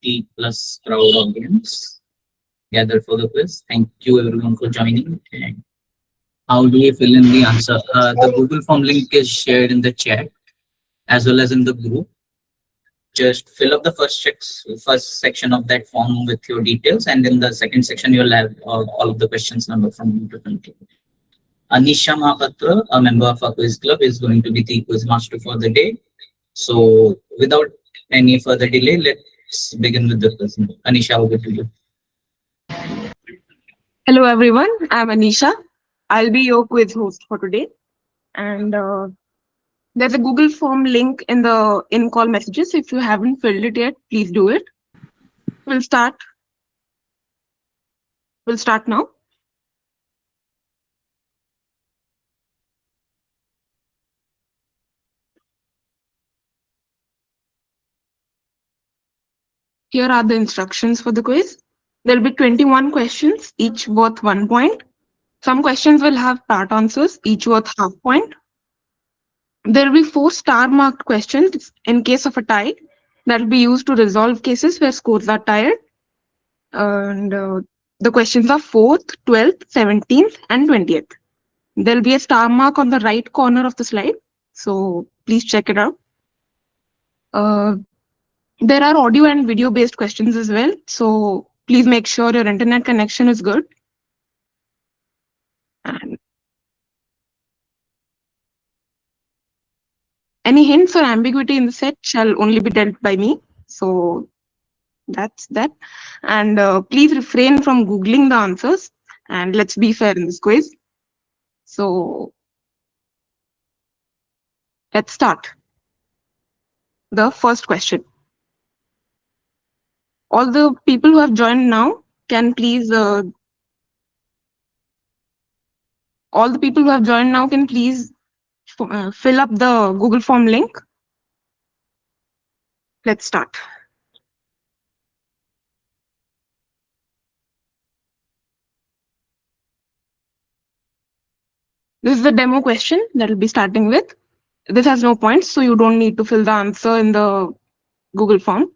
50 plus crowd audience gathered for the quiz. Thank you everyone for joining. And how do we fill in the answer? The Google Form link is shared in the chat as well as in the group. Just fill up the first section of that form with your details, and in the second section you'll have all of the questions number from 1 to 20. Anisha Mohapatra, a member of our quiz club, is going to be the quiz master for the day. So without any further delay, let's begin with the quiz. Anisha, over to you. Hello everyone, I'm Anisha. I'll be your quiz host for today. And there's a Google form link in the in-call messages. If you haven't filled it yet, please do it. We'll start. We'll start now. Here are the instructions for the quiz. There'll be 21 questions, each worth 1 point. Some questions will have part answers, each worth half point. There will be 4 star-marked questions in case of a tie that will be used to resolve cases where scores are tied. And the questions are 4th, 12th, 17th, and 20th. There'll be a star mark on the right corner of the slide, so please check it out. There are audio and video based questions as well, so please make sure your internet connection is good. And any hints or ambiguity in the set shall only be dealt by me. So that's that. And please refrain from Googling the answers, and let's be fair in this quiz. So let's start. The first question. All the people who have joined now can please fill up the Google form link. Let's start. This is the demo question that we'll be starting with. This has no points, so you don't need to fill the answer in the Google form.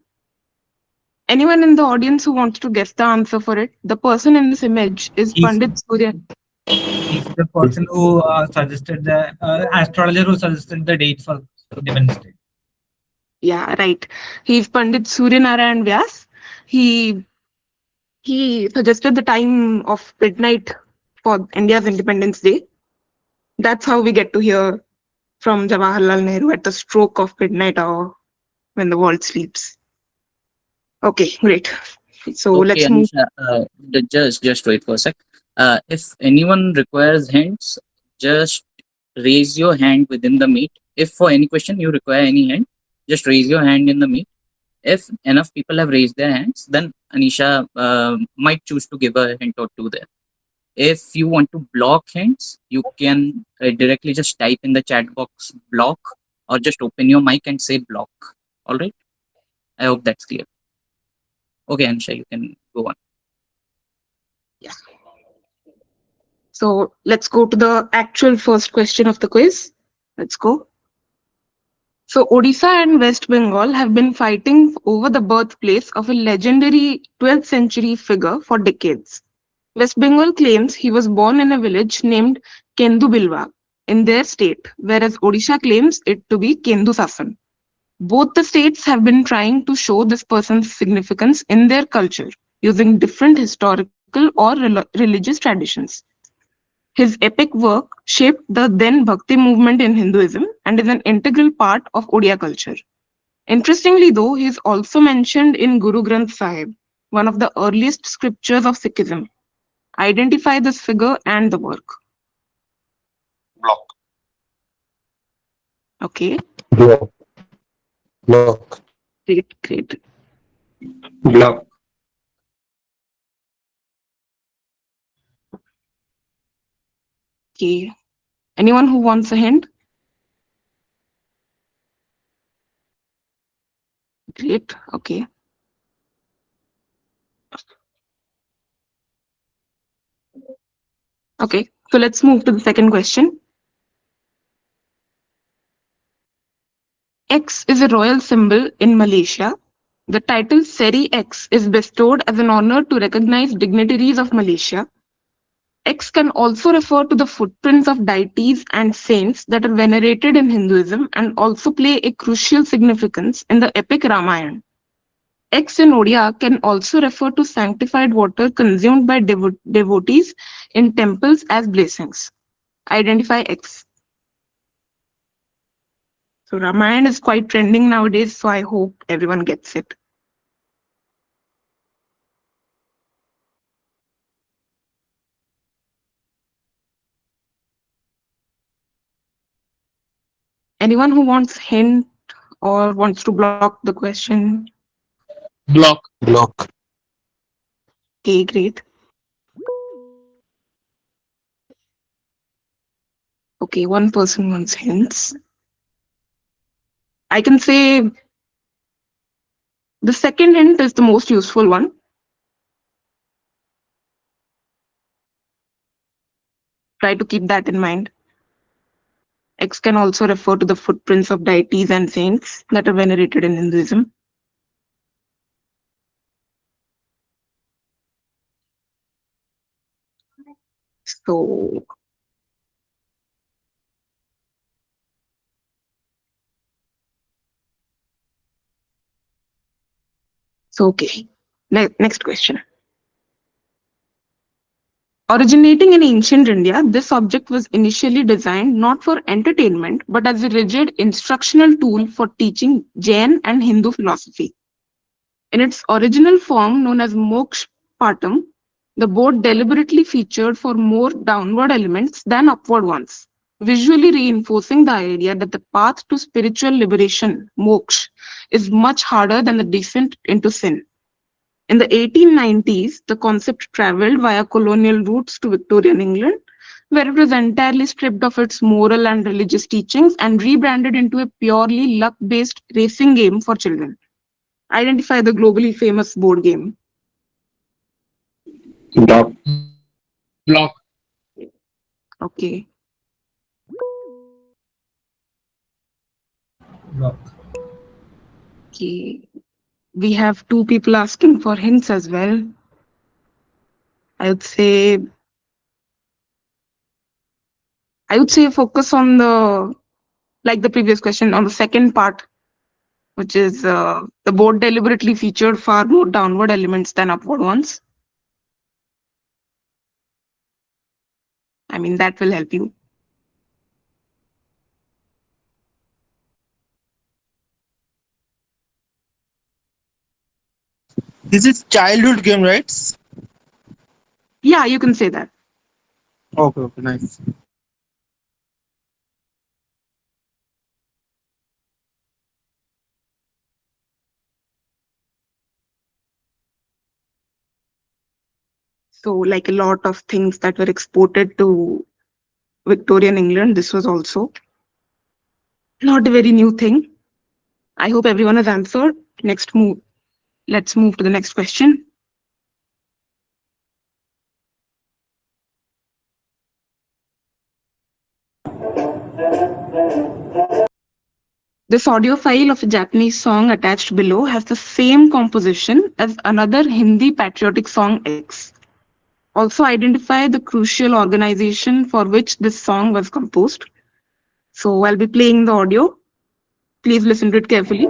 Anyone in the audience who wants to guess the answer for it? The person in this image is Pandit Surya. He's the person who suggested the astrologer who suggested the date for Wednesday. Yeah, right. He's Pandit Suryanarayan Vyas. He suggested the time of midnight for India's Independence Day. That's how we get to hear from Jawaharlal Nehru at the stroke of midnight or when the world sleeps. Okay, great. So Okay, let's move. Anisha, just wait for a sec. If anyone requires hints, just raise your hand within the meet. If for any question you require any hint, just raise your hand in the meet. If enough people have raised their hands, then Anisha might choose to give a hint or two there. If you want to block hints, you can directly just type in the chat box block, or just open your mic and say block. All right. I hope that's clear. Okay, Anisha, you can go on. Yeah. So let's go to the actual first question of the quiz. Let's go. So Odisha and West Bengal have been fighting over the birthplace of a legendary 12th century figure for decades. West Bengal claims he was born in a village named Kendubilwa in their state, whereas Odisha claims it to be Kendusasan. Both the states have been trying to show this person's significance in their culture using different historical or religious traditions. His epic work shaped the then Bhakti movement in Hinduism and is an integral part of Odia culture. Interestingly, though, he is also mentioned in Guru Granth Sahib, one of the earliest scriptures of Sikhism. Identify this figure and the work. Block. Okay, Block. Block. great. Block. Okay. Anyone who wants a hint? Great. Okay. Okay, so let's move to the second question. X is a royal symbol in Malaysia. The title Seri X is bestowed as an honor to recognize dignitaries of Malaysia. X can also refer to the footprints of deities and saints that are venerated in Hinduism and also play a crucial significance in the epic Ramayana. X in Odia can also refer to sanctified water consumed by devotees in temples as blessings. Identify X. So Ramayana is quite trending nowadays, so I hope everyone gets it. Anyone who wants hint or wants to block the question? Block. Block. Okay, great. Okay, one person wants hints. I can say the second hint is the most useful one. Try to keep that in mind. X can also refer to the footprints of deities and saints that are venerated in Hinduism. So, okay. Next question. Originating in ancient India, this object was initially designed not for entertainment but as a rigid instructional tool for teaching Jain and Hindu philosophy. In its original form, known as Moksha Patam, the board deliberately featured for more downward elements than upward ones, visually reinforcing the idea that the path to spiritual liberation, moksha, is much harder than the descent into sin. In the 1890s, the concept traveled via colonial routes to Victorian England, where it was entirely stripped of its moral and religious teachings and rebranded into a purely luck-based racing game for children. Identify the globally famous board game. Block. Block. Okay. Block. Okay. We have two people asking for hints as well. I would say focus on like the previous question, on the second part, which is the board deliberately featured far more downward elements than upward ones. I mean, that will help you. This is childhood game, right? Yeah, you can say that. Okay, okay, nice. So, like a lot of things that were exported to Victorian England, this was also not a very new thing. I hope everyone has answered. Let's move to the next question. This audio file of a Japanese song attached below has the same composition as another Hindi patriotic song X. Also identify the crucial organization for which this song was composed. So I'll be playing the audio. Please listen to it carefully.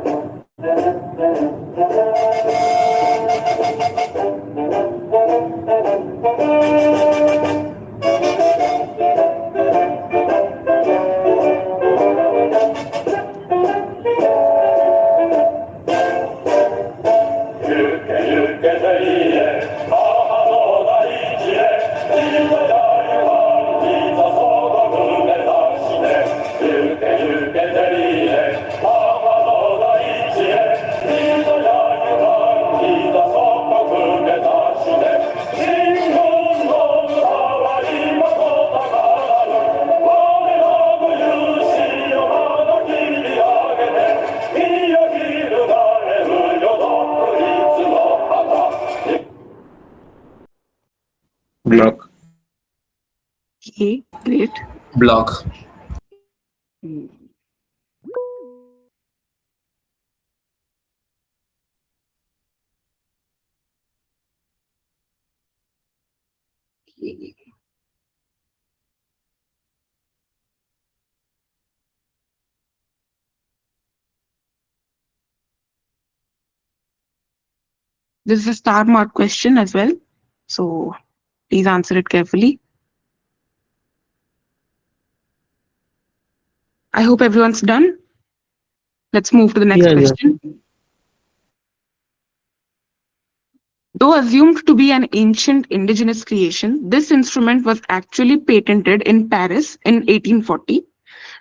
Block. Okay, great. Block. This is a star mark question as well. So please answer it carefully. I hope everyone's done. Let's move to the next Yeah, yeah. question. Though assumed to be an ancient indigenous creation, this instrument was actually patented in Paris in 1840.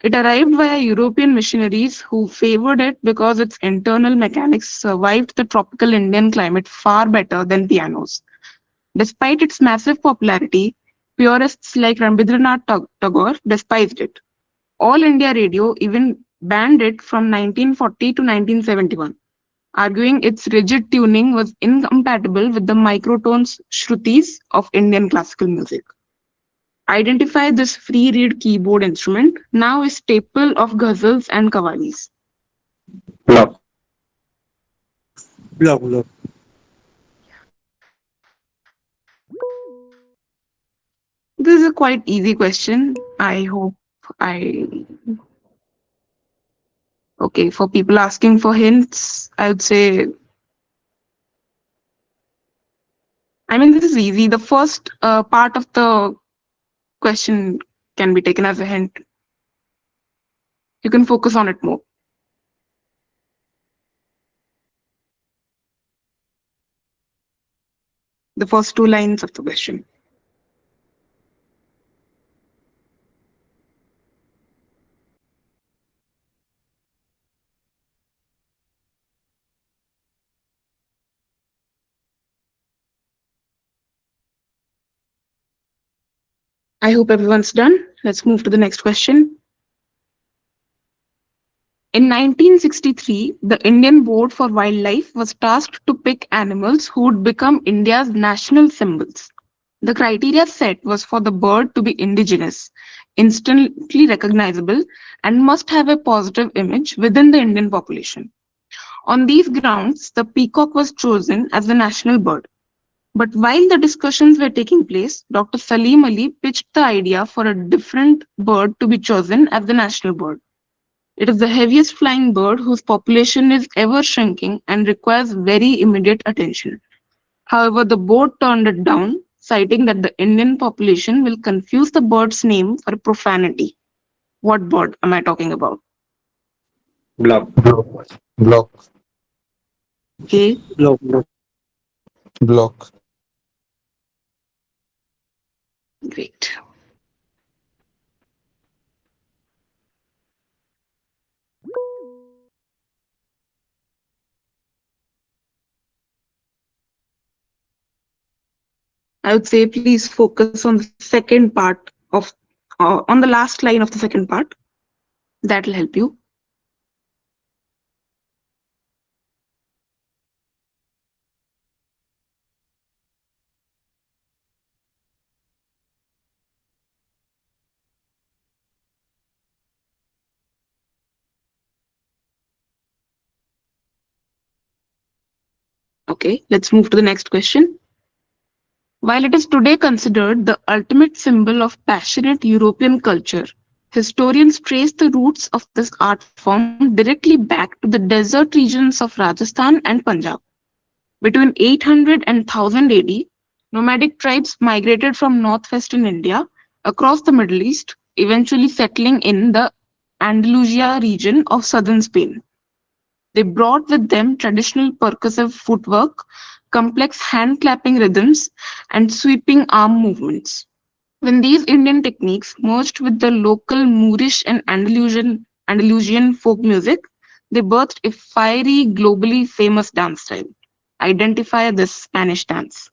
It arrived via European missionaries who favored it because its internal mechanics survived the tropical Indian climate far better than pianos. Despite its massive popularity, purists like Rabindranath Tagore despised it. All India Radio even banned it from 1940 to 1971, arguing its rigid tuning was incompatible with the microtones Shrutis of Indian classical music. Identify this free reed keyboard instrument, now a staple of ghazals and qawwalis. Block. Block, block. This is a quite easy question. I hope I. Okay, for people asking for hints, I would say, I mean, this is easy. The first part of the question can be taken as a hint. You can focus on it more. The first two lines of the question. I hope everyone's done. Let's move to the next question. In 1963, the Indian Board for Wildlife was tasked to pick animals who would become India's national symbols. The criteria set was for the bird to be indigenous, instantly recognizable, and must have a positive image within the Indian population. On these grounds, the peacock was chosen as the national bird. But while the discussions were taking place, Dr. Salim Ali pitched the idea for a different bird to be chosen as the national bird. It is the heaviest flying bird whose population is ever shrinking and requires very immediate attention. However, the board turned it down, citing that the Indian population will confuse the bird's name for profanity. What bird am I talking about? Block. Block. Okay, Block, block. Block. great. I would say please focus on the second part of, on the last line of the second part. That will help you. Okay, let's move to the next question. While it is today considered the ultimate symbol of passionate European culture, historians trace the roots of this art form directly back to the desert regions of Rajasthan and Punjab. Between 800 and 1000 AD, nomadic tribes migrated from northwestern India across the Middle East, eventually settling in the Andalusia region of southern Spain. They brought with them traditional percussive footwork, complex hand clapping rhythms, and sweeping arm movements. When these Indian techniques merged with the local Moorish and Andalusian folk music, they birthed a fiery, globally famous dance style. Identify this Spanish dance.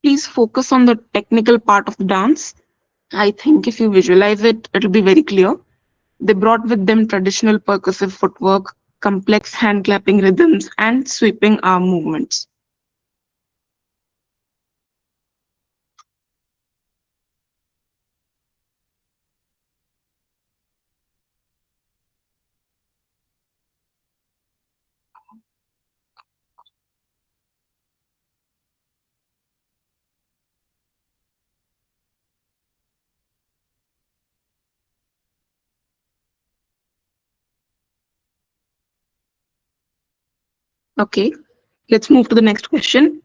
Please focus on the technical part of the dance. I think if you visualize it, it'll be very clear. They brought with them traditional percussive footwork, complex hand clapping rhythms, and sweeping arm movements. Okay, let's move to the next question.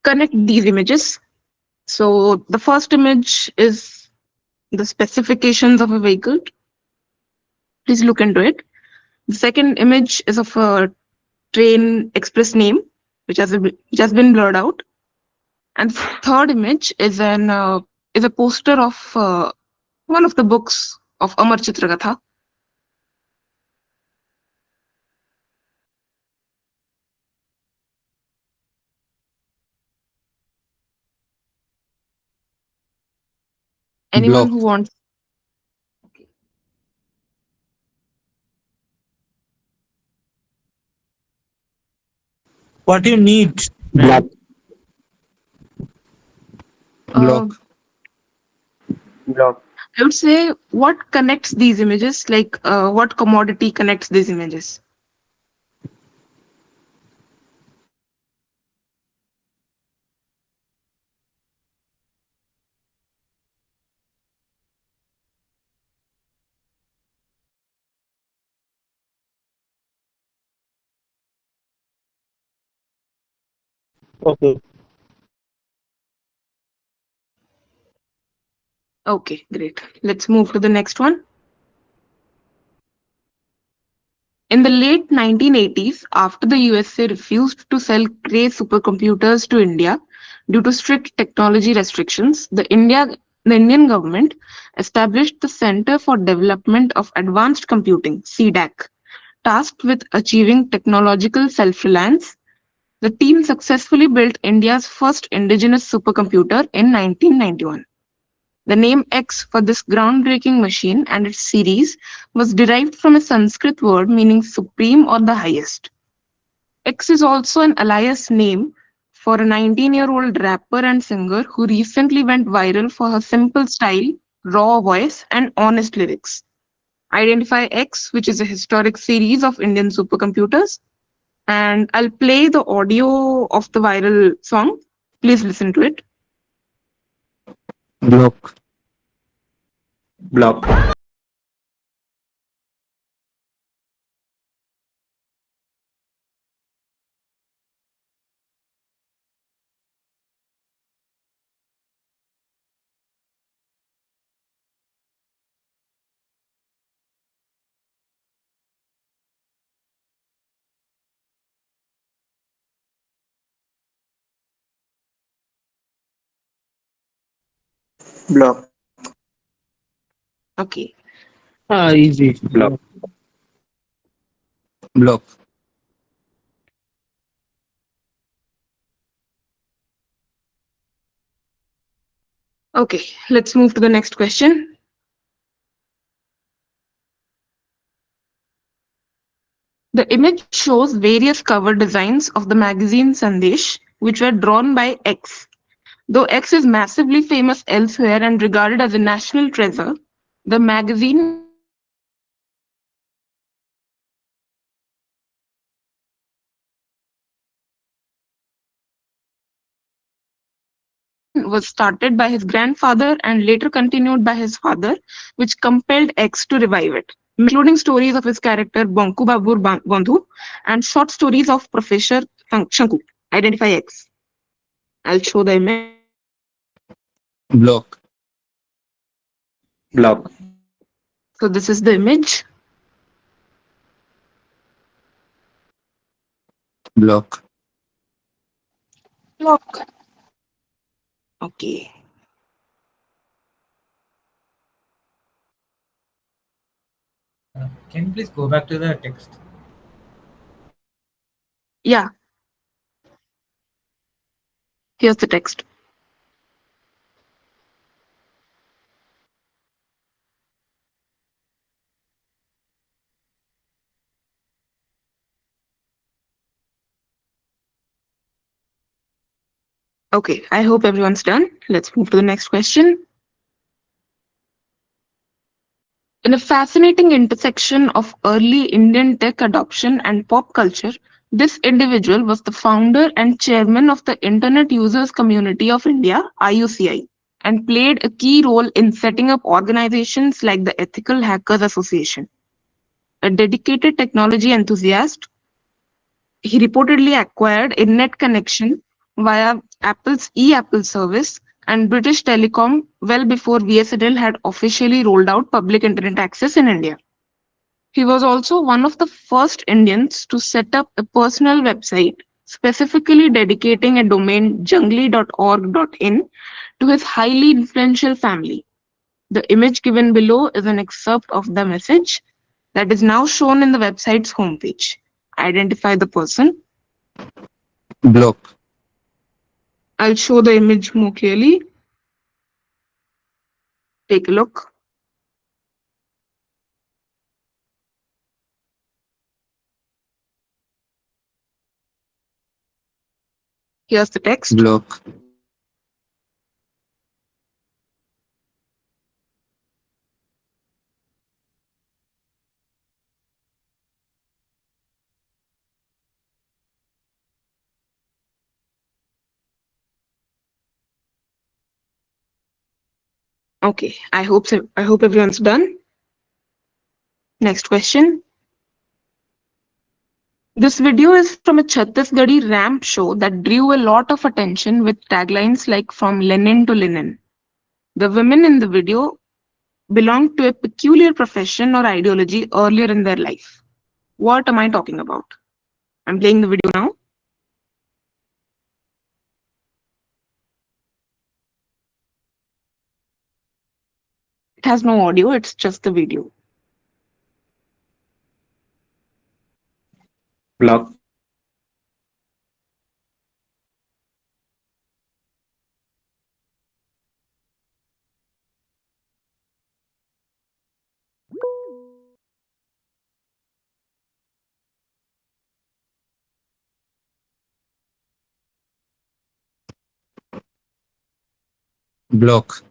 Connect these images. So the first image is the specifications of a vehicle. Please look into it. The second image is of a train express name, which has been blurred out. And the third image is a poster of one of the books of Amar Chitragatha. Anyone who Block. wants? What you need, Block. man? Uh, Block. Block. I would say what connects these images, like what commodity connects these images? Okay. Okay, great. Let's move to the next one. In the late 1980s, after the USA refused to sell Cray supercomputers to India due to strict technology restrictions, the Indian government established the Center for Development of Advanced Computing, CDAC, tasked with achieving technological self-reliance. The team successfully built India's first indigenous supercomputer in 1991. The name X for this groundbreaking machine and its series was derived from a Sanskrit word meaning supreme or the highest. X is also an alias name for a 19-year-old rapper and singer who recently went viral for her simple style, raw voice, and honest lyrics. Identify X, which is a historic series of Indian supercomputers, and I'll play the audio of the viral song. Please listen to it. Block. Block. Block. Okay. Easy. Block. Block. Okay, let's move to the next question. The image shows various cover designs of the magazine Sandesh, which were drawn by X. Though X is massively famous elsewhere and regarded as a national treasure, the magazine was started by his grandfather and later continued by his father, which compelled X to revive it. Including stories of his character Bonku Babur Bandhu and short stories of Professor Shanku. Identify X. I'll show the image. Block. Block. So this is the image. Block. Look. Okay. Can you please go back to the text? Yeah, here's the text. Okay, I hope everyone's done. Let's move to the next question. In a fascinating intersection of early Indian tech adoption and pop culture, this individual was the founder and chairman of the Internet Users Community of India, IUCI, and played a key role in setting up organizations like the Ethical Hackers Association. A dedicated technology enthusiast, he reportedly acquired a net connection via Apple's eApple service and British Telecom well before BSNL had officially rolled out public internet access in India. He was also one of the first Indians to set up a personal website specifically dedicating a domain jungly.org.in to his highly influential family. The image given below is an excerpt of the message that is now shown in the website's homepage. Identify the person. Block. I'll show the image more clearly. Take a look. Here's the text. Block. Okay, I hope so. I hope everyone's done. Next question. This video is from a Chhattisgarhi ramp show that drew a lot of attention with taglines like "From Lenin to Linen." The women in the video belonged to a peculiar profession or ideology earlier in their life. What am I talking about? I'm playing the video now. It has no audio, it's just the video. Block. Block.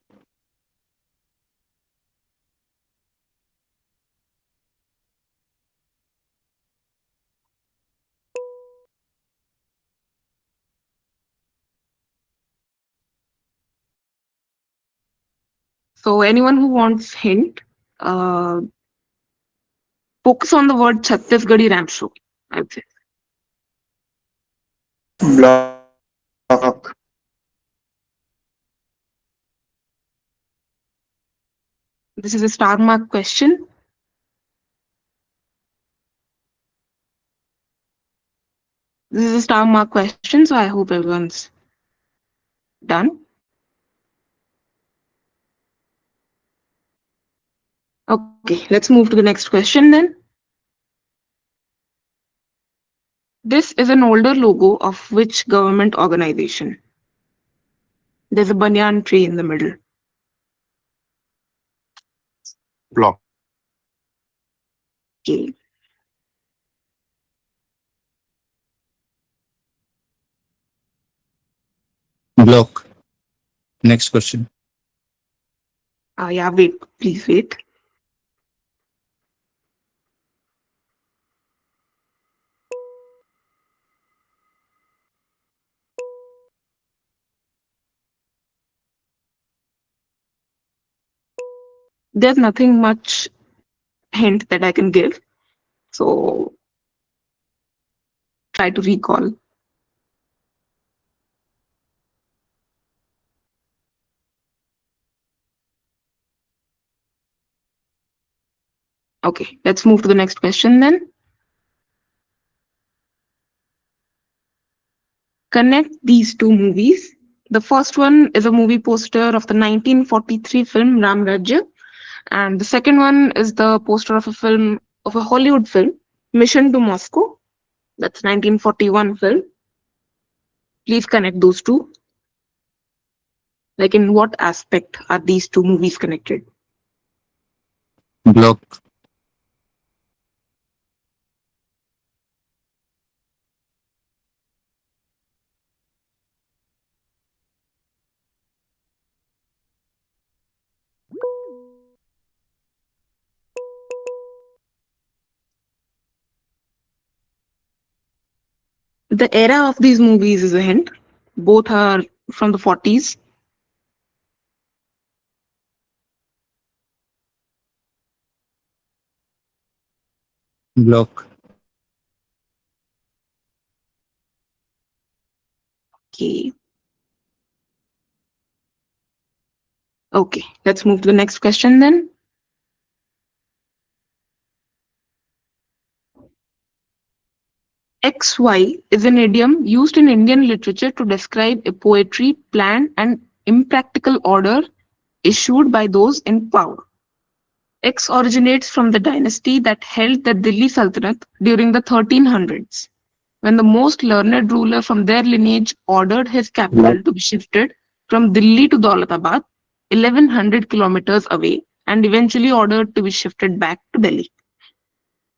So anyone who wants hint, uh, focus on the word Chhattisgarhi ramp show, I would say. Block. This is a star mark question. This is a star mark question, so I hope everyone's done. Okay, let's move to the next question then. This is an older logo of which government organization? There's a banyan tree in the middle. Block. Okay. Block. Next question. Yeah, wait, please wait. There's nothing much hint that I can give, so try to recall. Okay, let's move to the next question then. Connect these two movies. The first one is a movie poster of the 1943 film Ram Rajya, and the second one is the poster of a Hollywood film, Mission to Moscow. That's 1941 film. Please connect those two. Like in what aspect are these two movies connected? Block. The era of these movies is a hint. Both are from the 40s. Block. Okay, let's move to the next question then. XY is an idiom used in Indian literature to describe a poetry, plan, and impractical order issued by those in power. X originates from the dynasty that held the Delhi Sultanate during the 1300s, when the most learned ruler from their lineage ordered his capital to be shifted from Delhi to Daulatabad, 1100 kilometers away, and eventually ordered to be shifted back to Delhi.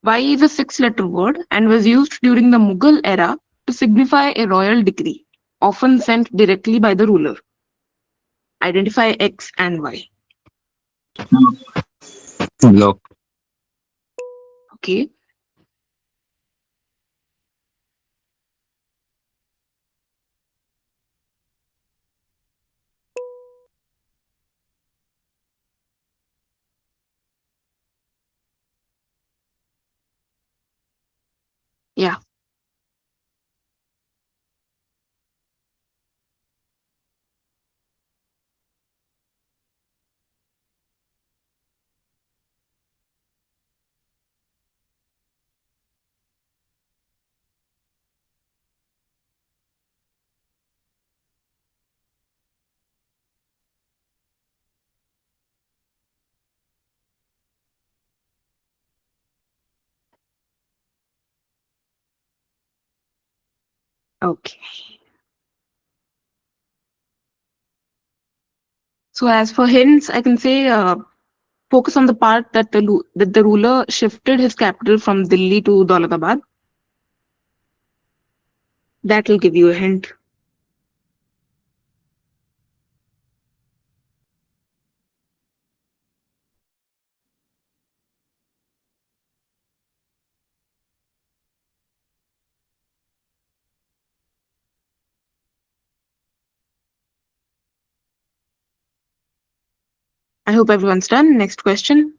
Y is a six-letter word and was used during the Mughal era to signify a royal decree, often sent directly by the ruler. Identify X and Y. Block. Okay. Yeah. Okay. So as for hints, I can say focus on the part that the ruler shifted his capital from Delhi to Daulatabad. That will give you a hint. I hope everyone's done. Next question.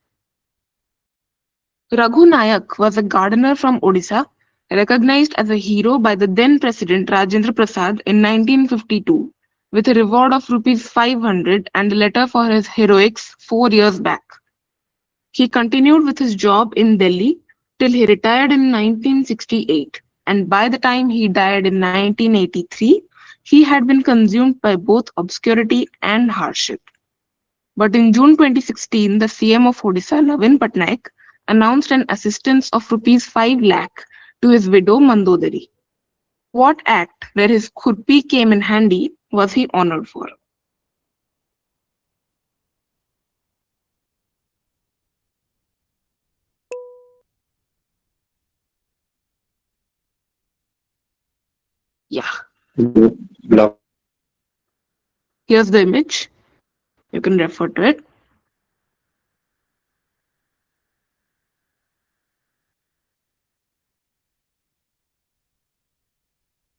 Raghu Nayak was a gardener from Odisha, recognized as a hero by the then President Rajendra Prasad in 1952, with a reward of rupees 500 and a letter for his heroics 4 years back. He continued with his job in Delhi till he retired in 1968, and by the time he died in 1983, he had been consumed by both obscurity and hardship. But in June 2016, the CM of Odisha, Navin Patnaik, announced an assistance of rupees 5 lakh to his widow Mandodari. What act where his khurpi came in handy was he honored for? Yeah, Block. here's the image. You can refer to it.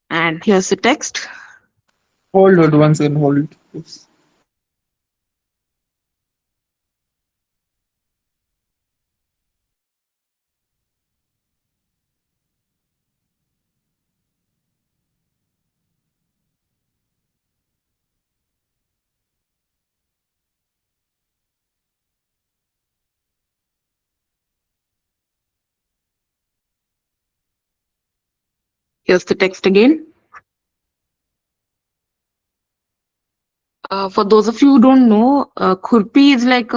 And here's the text. Hold it once and hold it. Yes. Here's the text again. For those of you who don't know, khurpi is like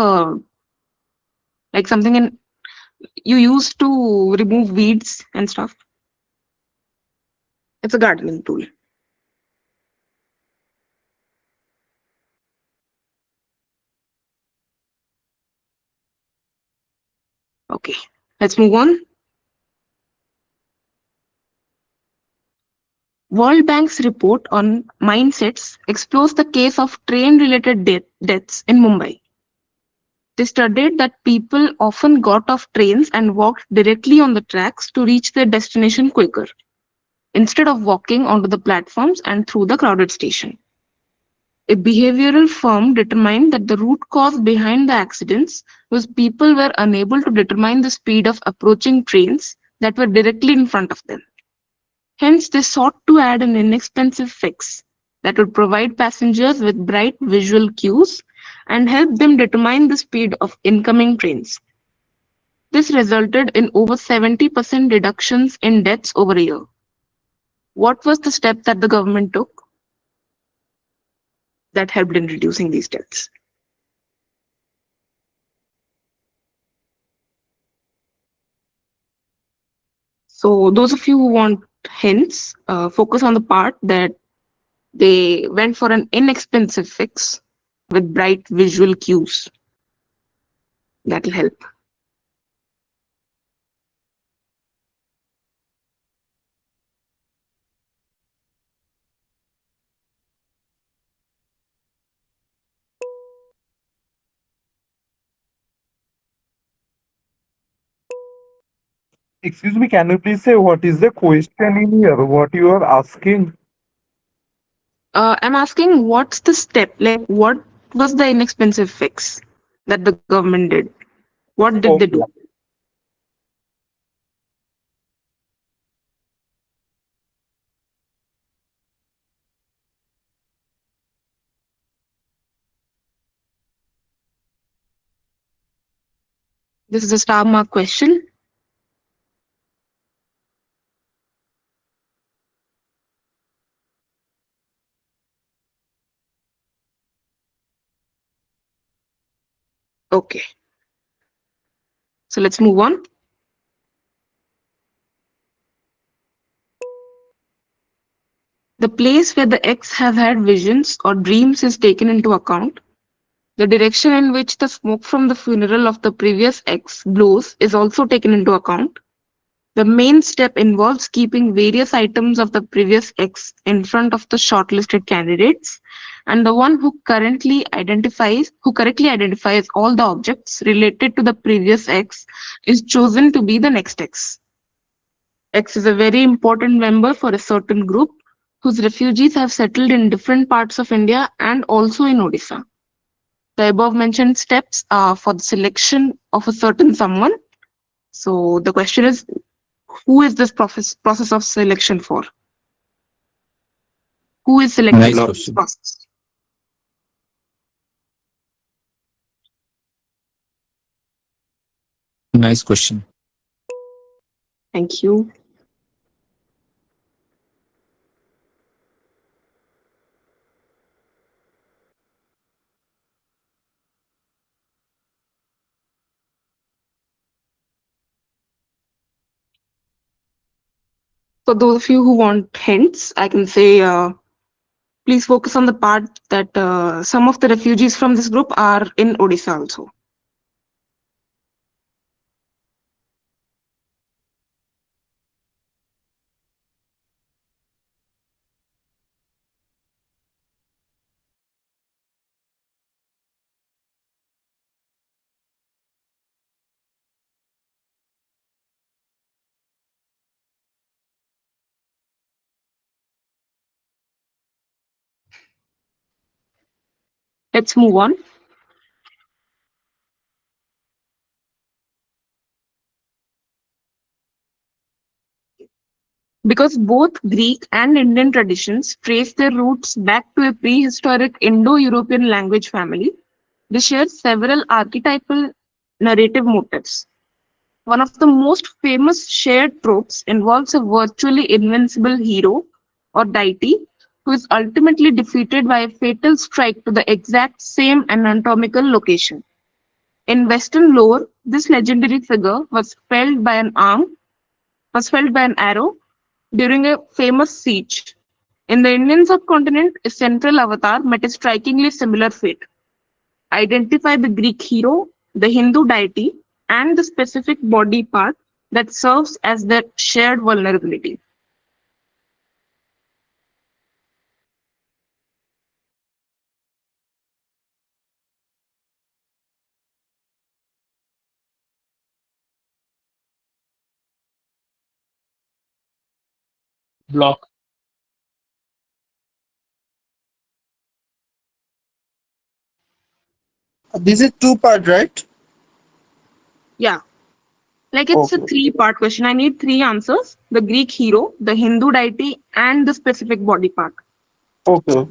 something you use to remove weeds and stuff. It's a gardening tool. Okay, let's move on. World Bank's report on mindsets explores the case of train-related deaths in Mumbai. They studied that people often got off trains and walked directly on the tracks to reach their destination quicker, instead of walking onto the platforms and through the crowded station. A behavioral firm determined that the root cause behind the accidents was people were unable to determine the speed of approaching trains that were directly in front of them. Hence, they sought to add an inexpensive fix that would provide passengers with bright visual cues and helped them determine the speed of incoming trains. This resulted in over 70% reductions in deaths over a year. What was the step that the government took that helped in reducing these deaths? So those of you who want hints, focus on the part that they went for an inexpensive fix with bright visual cues. That'll help. Excuse me, can you please say what is the question in here? What you are asking? I'm asking what's the step? Like, what was the inexpensive fix that the government did? What did they Okay. do? This is a star mark question. Okay, so let's move on. The place where the X have had visions or dreams is taken into account. The direction in which the smoke from the funeral of the previous X blows is also taken into account. The main step involves keeping various items of the previous X in front of the shortlisted candidates, and the one who correctly identifies all the objects related to the previous X is chosen to be the next X. X is a very important member for a certain group whose refugees have settled in different parts of India and also in Odisha. The above mentioned steps are for the selection of a certain someone. So the question is, who is this process of selection for? Who is selected Nice for Block. this question. process? Nice question. Thank you. For those of you who want hints, I can say please focus on the part that some of the refugees from this group are in Odisha also. Let's move on. Because both Greek and Indian traditions trace their roots back to a prehistoric Indo-European language family, they share several archetypal narrative motifs. One of the most famous shared tropes involves a virtually invincible hero or deity who is ultimately defeated by a fatal strike to the exact same anatomical location. In Western lore, this legendary figure was felled by an arrow during a famous siege. In the Indian subcontinent, a central avatar met a strikingly similar fate. Identify the Greek hero, the Hindu deity, and the specific body part that serves as their shared vulnerability. Block. This is two part, right? Yeah, like it's a Okay. three-part question. I need three answers: the Greek hero, the Hindu deity, and the specific body part. Okay.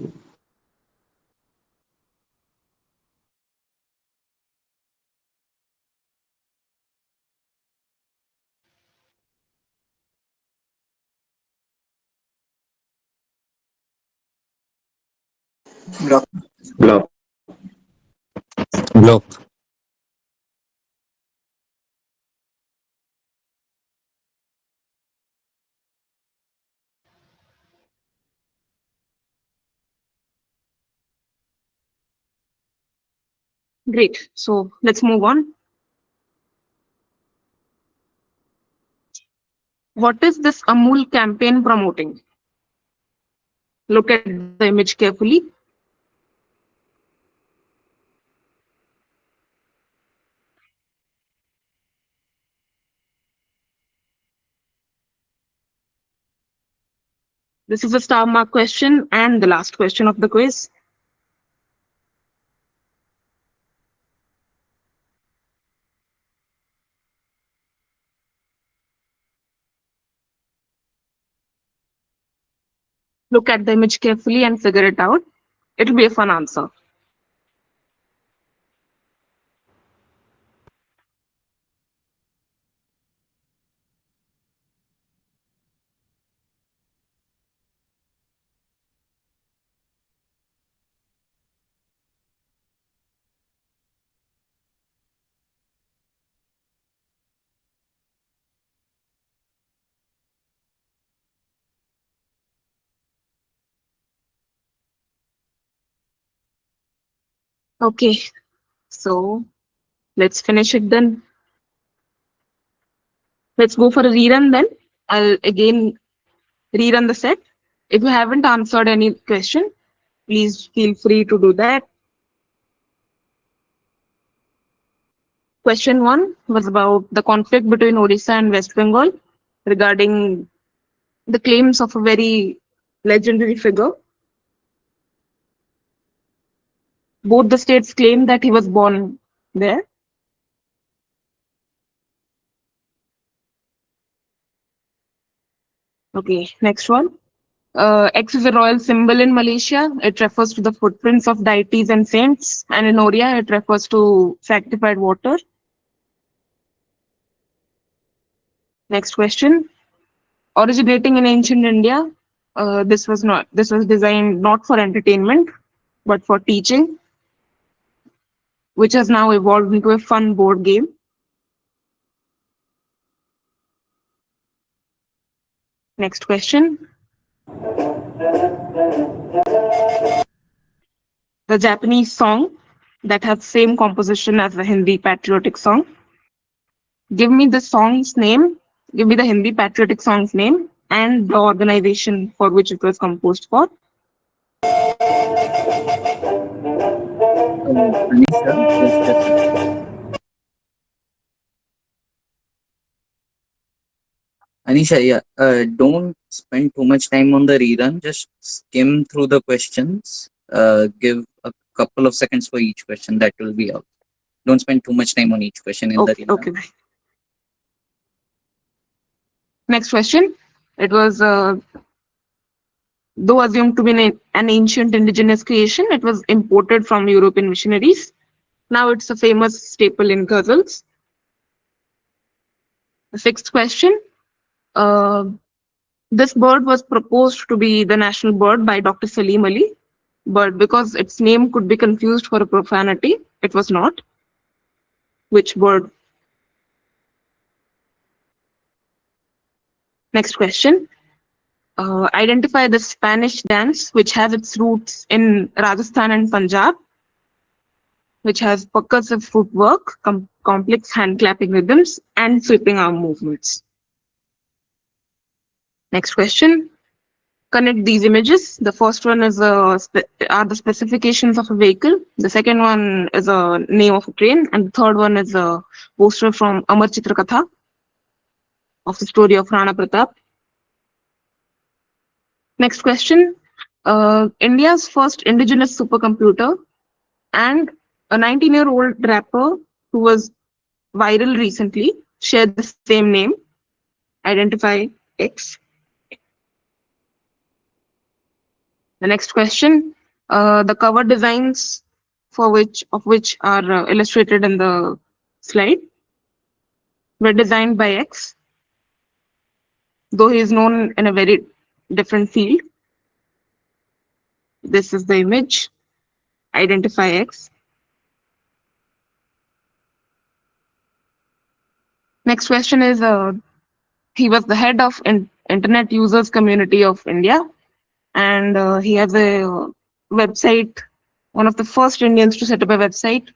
Block. Block. Block. Great. So let's move on. What is this Amul campaign promoting? Look at the image carefully. This is a star mark question and the last question of the quiz. Look at the image carefully and figure it out. It'll be a fun answer. Okay, so let's finish it then. Let's go for a rerun then. I'll again rerun the set. If you haven't answered any question, please feel free to do that. Question 1 was about the conflict between Odisha and West Bengal regarding the claims of a very legendary figure. Both the states claim that he was born there. Okay, next one. X is a royal symbol in Malaysia. It refers to the footprints of deities and saints. And in Oria, it refers to sanctified water. Next question. Originating in ancient India, this was designed not for entertainment, but for teaching, which has now evolved into a fun board game. Next question. The Japanese song that has same composition as the Hindi patriotic song. Give me the song's name. Give me the Hindi patriotic song's name and the organization for which it was composed for. Anisha, just a second. Anisha, yeah, don't spend too much time on the rerun. Just skim through the questions. Give a couple of seconds for each question. That will be out. Don't spend too much time on each question in the Okay, rerun. okay. Next question. It was, though assumed to be an ancient indigenous creation, it was imported from European missionaries. Now it's a famous staple in ghazals. The sixth question. This bird was proposed to be the national bird by Dr. Salim Ali, but because its name could be confused for a profanity, it was not. Which bird? Next question. Identify the Spanish dance which has its roots in Rajasthan and Punjab, which has percussive footwork, complex hand clapping rhythms, and sweeping arm movements. Next question. Connect these images. The first one is are the specifications of a vehicle. The second one is a name of a train, and the third one is a poster from Amar Chitra Katha of the story of Rana Pratap. Next question. India's first indigenous supercomputer and a 19-year-old rapper who was viral recently shared the same name. Identify X. The next question. The cover designs of which are illustrated in the slide were designed by X, though he is known in a very different field. This is the image. Identify X. Next question is he was the head of Internet Users Community of India, and he has a website, one of the first Indians to set up a website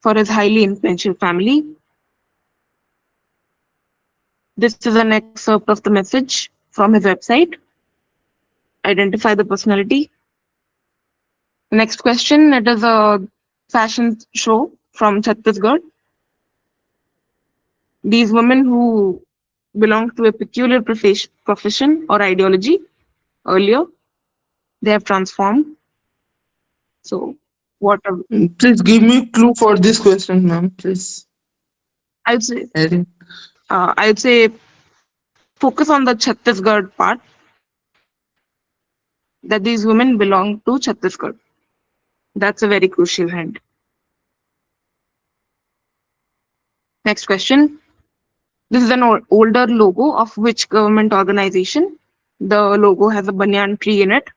for his highly influential family. This is an excerpt of the message from his website. Identify the personality. Next question, it is a fashion show from Chhattisgarh. These women who belong to a peculiar profession or ideology earlier, they have transformed. So, what are, Please give me clue for this question, ma'am. Please. I would say, Erin. I would say, focus on the Chhattisgarh part. That these women belong to Chhattisgarh. That's a very crucial hint. Next question. This is an older logo of which government organization? The logo has a banyan tree in it.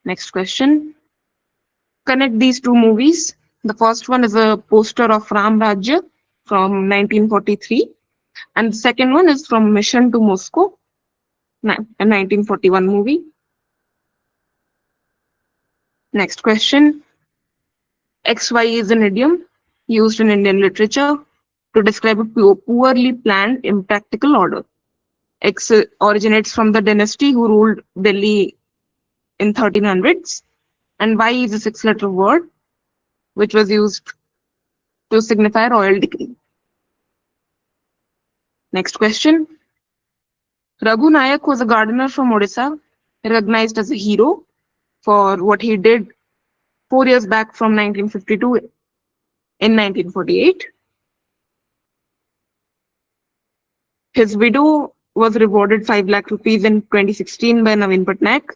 Next question. Connect these two movies. The first one is a poster of Ram Rajya from 1943, and the second one is from Mission to Moscow, a 1941 movie. Next question. XY is an idiom used in Indian literature to describe a poorly planned, impractical order. X originates from the dynasty who ruled Delhi in 1300s, and Y is a six-letter word which was used to signify royal decree. Next question. Raghu Nayak was a gardener from Odisha, recognized as a hero for what he did 4 years back from 1952 in 1948. His widow was rewarded 5 lakh rupees in 2016 by Naveen Patnaik.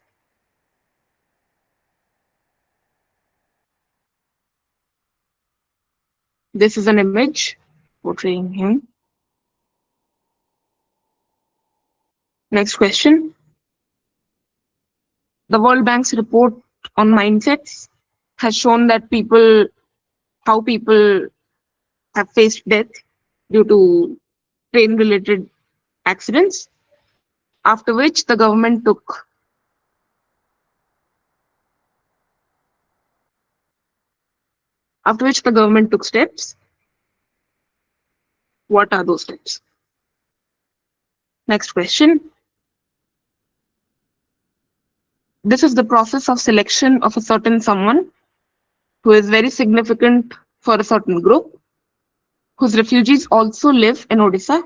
This is an image portraying him. Next question. The World Bank's report on mindsets has shown that how people have faced death due to train-related accidents, after which the government took steps. What are those steps? Next question. This is the process of selection of a certain someone who is very significant for a certain group, whose refugees also live in Odisha.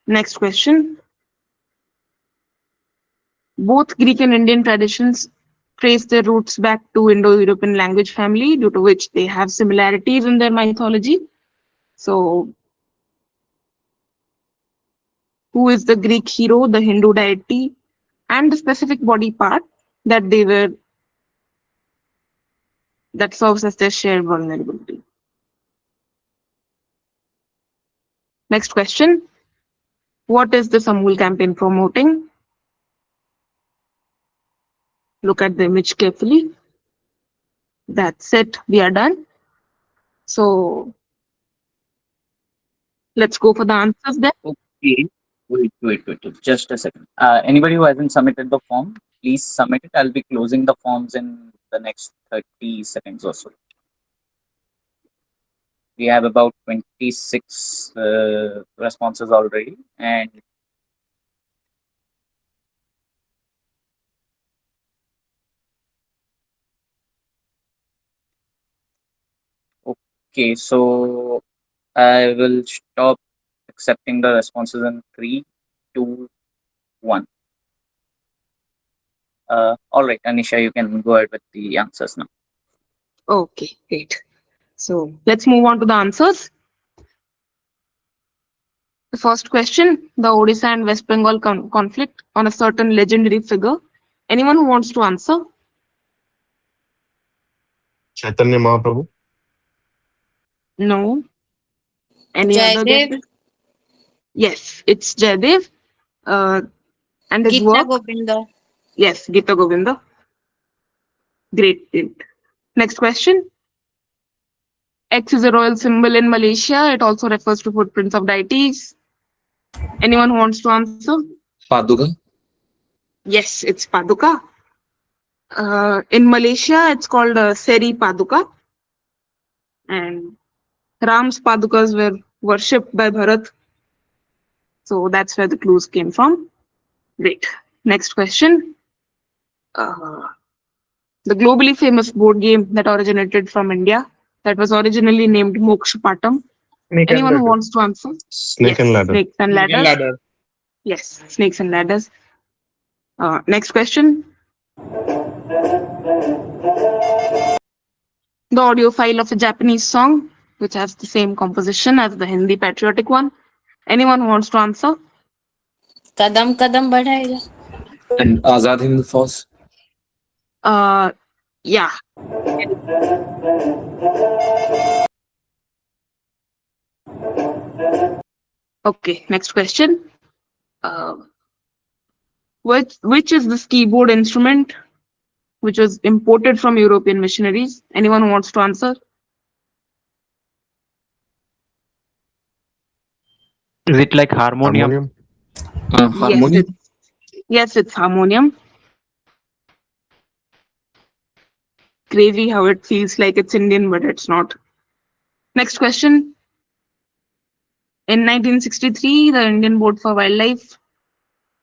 Next question. Both Greek and Indian traditions trace their roots back to Indo-European language family, due to which they have similarities in their mythology. So, who is the Greek hero, the Hindu deity, and the specific body part that that serves as their shared vulnerability? Next question. What is the Samul campaign promoting? Look at the image carefully. That's it. We are done. So let's go for the answers then. Okay. Wait. Just a second. Anybody who hasn't submitted the form, please submit it. I'll be closing the forms in the next 30 seconds or so. We have about 26 responses already, and okay, so I will stop accepting the responses in 3, 2, 1. All right, Anisha, you can go ahead with the answers now. Okay, great. So let's move on to the answers. The first question, the Odisha and West Bengal conflict on a certain legendary figure. Anyone who wants to answer? Chaitanya Mahaprabhu. No. Any other Jaidev. guesses? Yes, it's Jaidev. And his Gita work? Govinda. Yes, Gita Govinda. Great. Next question. X is a royal symbol in Malaysia. It also refers to footprints of deities. Anyone who wants to answer? Paduka. Yes, it's Paduka. In Malaysia, it's called Seri Paduka. And Ram's Padukas were worshipped by Bharat. So that's where the clues came from. Great. Next question. The globally famous board game that originated from India, that was originally named Mokshapatam. Snake and Anyone who ladder. wants to answer? Snake Yes, and ladder. Snakes and ladders. Ladder. Yes, snakes and ladders. Next question. The audio file of a Japanese song, which has the same composition as the Hindi patriotic one. Anyone who wants to answer? Kadam kadam badhayega. And Azad Hind Force. Yeah. Okay, next question. Which is this keyboard instrument which was imported from European missionaries? Anyone who wants to answer? Is it like harmonium? Harmonium. Yes, it's harmonium. Crazy how it feels like it's Indian, but it's not. Next question. In 1963, the Indian Board for Wildlife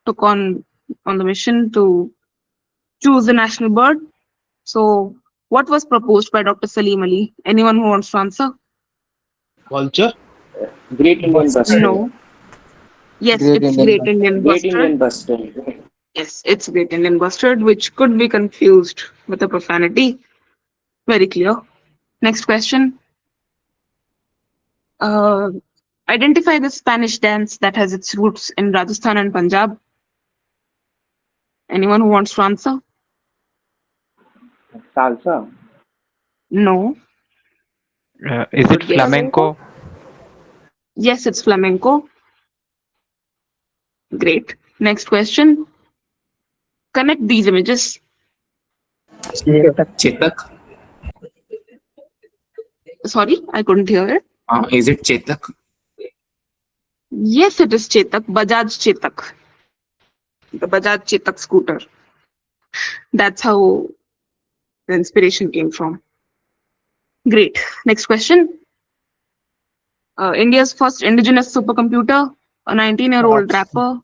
took on the mission to choose the national bird. So, what was proposed by Dr. Salim Ali? Anyone who wants to answer? Vulture. Great Indian Bustard. No. Yes, Great it's Indian Great Indian Great Bustard. Indian Bustard. Yes, it's Great Indian Bustard, which could be confused with a profanity. Very clear. Next question. Identify the Spanish dance that has its roots in Rajasthan and Punjab. Anyone who wants to answer? Salsa. No. Is it Yes. flamenco? Yes, it's flamenco. Great. Next question. Connect these images. Chetak. Sorry, I couldn't hear it. Is it Chetak? Yes, it is Chetak. Bajaj Chetak. The Bajaj Chetak scooter. That's how the inspiration came from. Great. Next question. India's first indigenous supercomputer, a 19-year-old rapper.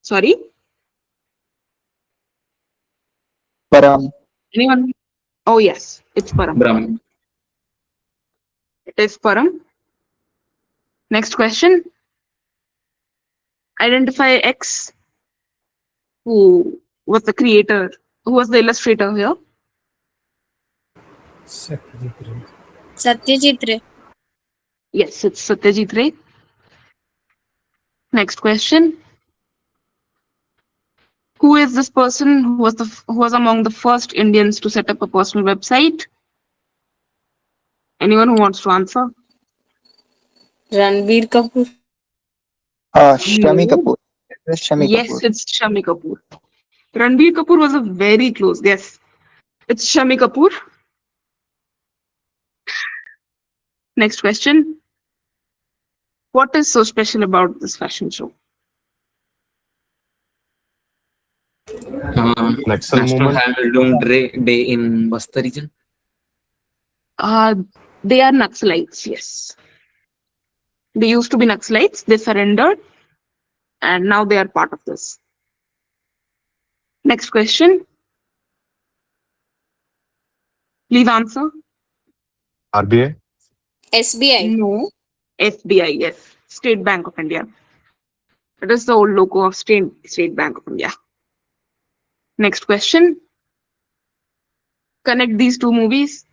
Sorry? Param. Anyone? Oh, yes. It's Param. Brahman. It is Param. Next question. Identify X, who was the creator, who was the illustrator here. Satyajit Ray. Yes, it's Satyajit Ray. Next question. Who is this person who was among the first Indians to set up a personal website? Anyone who wants to answer? Ranbir Kapoor. Shami No. Kapoor. Shami Yes, Kapoor. it's Shami Kapoor. Ranbir Kapoor was a very close guess. It's Shami Kapoor. Next question. What is so special about this fashion show? Naxal National movement. Handloom Day in Bastar region. They are Naxalites, yes. They used to be Naxalites, they surrendered, and now they are part of this. Next question. Please answer. RBI. SBI. No. SBI, yes. State Bank of India. It is the old logo of State Bank of India. Next question. Connect these two movies.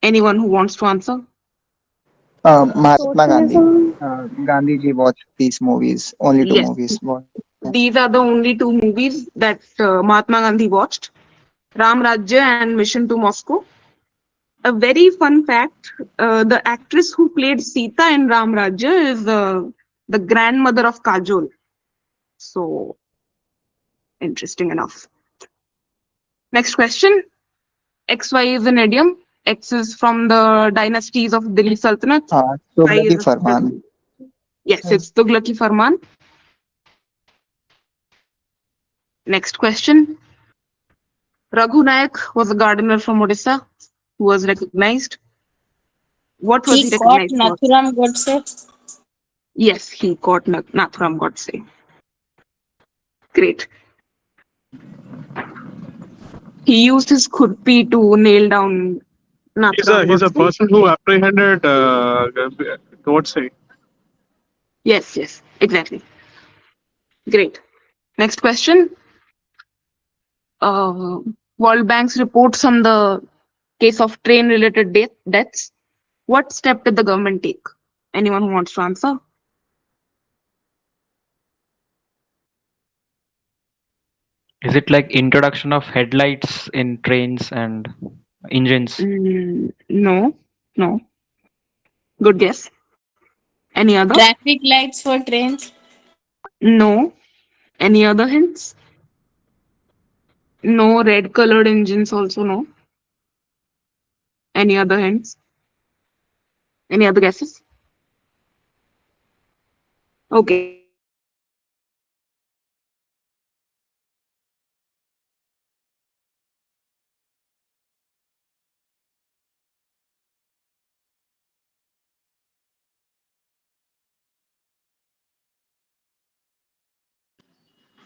Anyone who wants to answer? Mahatma Gandhi. Gandhiji watched these movies. Only two Yes. movies. These are the only two movies that Mahatma Gandhi watched. Ram Rajya and Mission to Moscow. a very fun fact, the actress who played Sita in Ram Rajya is the grandmother of Kajol. So, interesting enough. Next question. XY is an idiom. X is from the dynasties of Delhi Sultanate. Y Tughlaqi is a Farman. Yes, it's Tughlaqi Farman. Next question. Raghu Nayak was a gardener from Odisha who was recognized. What was he He caught recognized for? Nathuram Godse. Yes, he caught Nathuram Godse. Great. He used his khurpi to nail down Nathuram He's a Godse. person who apprehended Godse. Yes, exactly. Great. Next question. World Bank's reports on the case of train-related deaths. What step did the government take? Anyone who wants to answer? Is it like introduction of headlights in trains and engines? No. Good guess. Any other? Traffic lights for trains. No. Any other hints? No. Red colored engines also no. Any other hints? Any other guesses? Okay.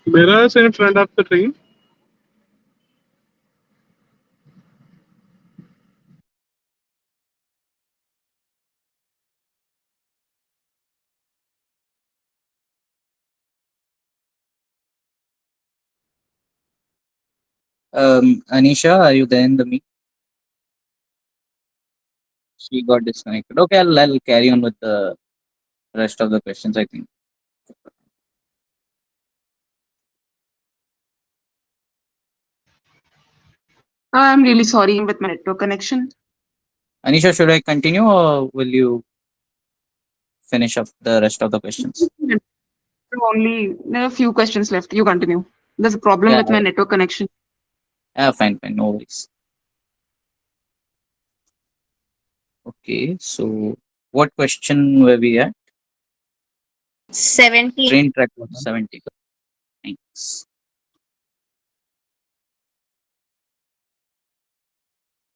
Mirrors in front of the train. Anisha, are you there in the meet? She got disconnected. Okay, I'll carry on with the rest of the questions, I think. I'm really sorry with my network connection. Anisha, should I continue or will you finish up the rest of the questions? There are a few questions left. You continue. There's a problem Yeah, with my network connection. fine, no worries. Okay, so what question were we at? 17. Train track was 70. Thanks.